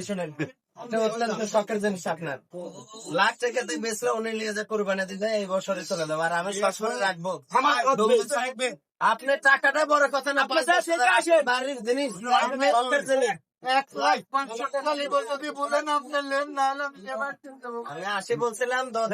শোনেন, এটা অত্যন্ত শখের জিনিস আপনার। লাখ টাকা তুই বেচলে উনি নিয়ে যে কোরবানি দিতে এই বছরে চলে যাবো, আর আমি সবসময় রাখবো। আপনার টাকাটা বড় কথা না, বাড়ির জিনিস, শখের জিনিস। 1,05,000 টাকা নিবো, যদি বলেন আপনি নেন, না হলে আমি এবার কিনতে পারবো। আমি 80 বলছিলাম, 10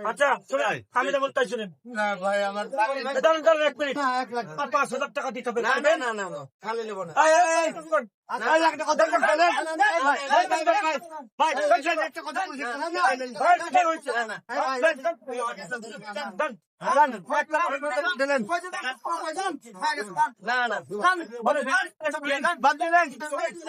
আচ্ছা শোনেন, আমি তো বলতে শুনেন না ভাই, আমার দাঁড়ান 1 মিনিট, না, 1 লাখ 5,000 টাকা দিতে হবে। না, খালি নেবো না। এই, এই, এই, শুনুন। আড়াই লাখ টাকা দরকার পড়লে ভাই একটা কথা বলছি, ভাই, কি হয়েছে? দান, দিলেন। না, বাদ দিলেন। ভাই, ভাই,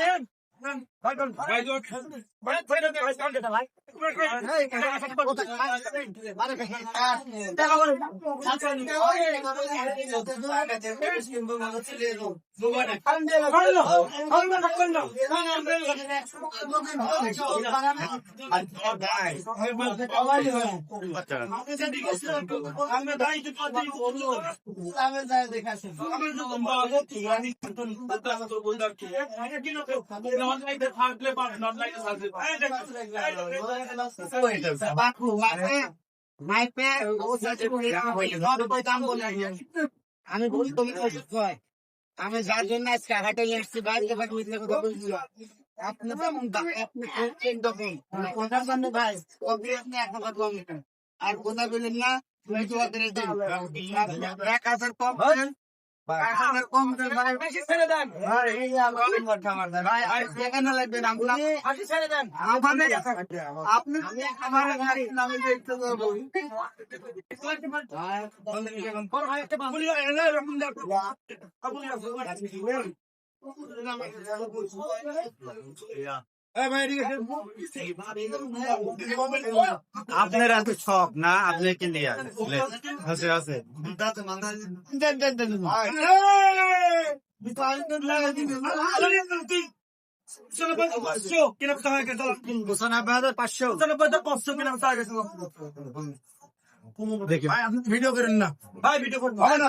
আমি বলি তুমি আমি যার জন্য আজকে হাটে নিয়ে আসছি, বাইরে মিথ্যে কথা বলছি। আপনি তো আপনি কোনটার জন্য ভাই, আপনি এক কথা বলবেন আর কোথা বললেন না, 1,000 কম করেন, 1,000 কম করেন ভাই, বেশি ছেড়ে দেন ভাই। এই আমার খামার ভাই, আর যেখানে লাগবেন আমরা বেশি ছেড়ে দেন। আপনি আমার গাড়ি নামে দেখতে যাবো আপনার এত শখ না, আপনি কিনে আছে আছে দেখি ভাই, আপনি ভিডিও করেন না ভাই, ভিডিও করবো না।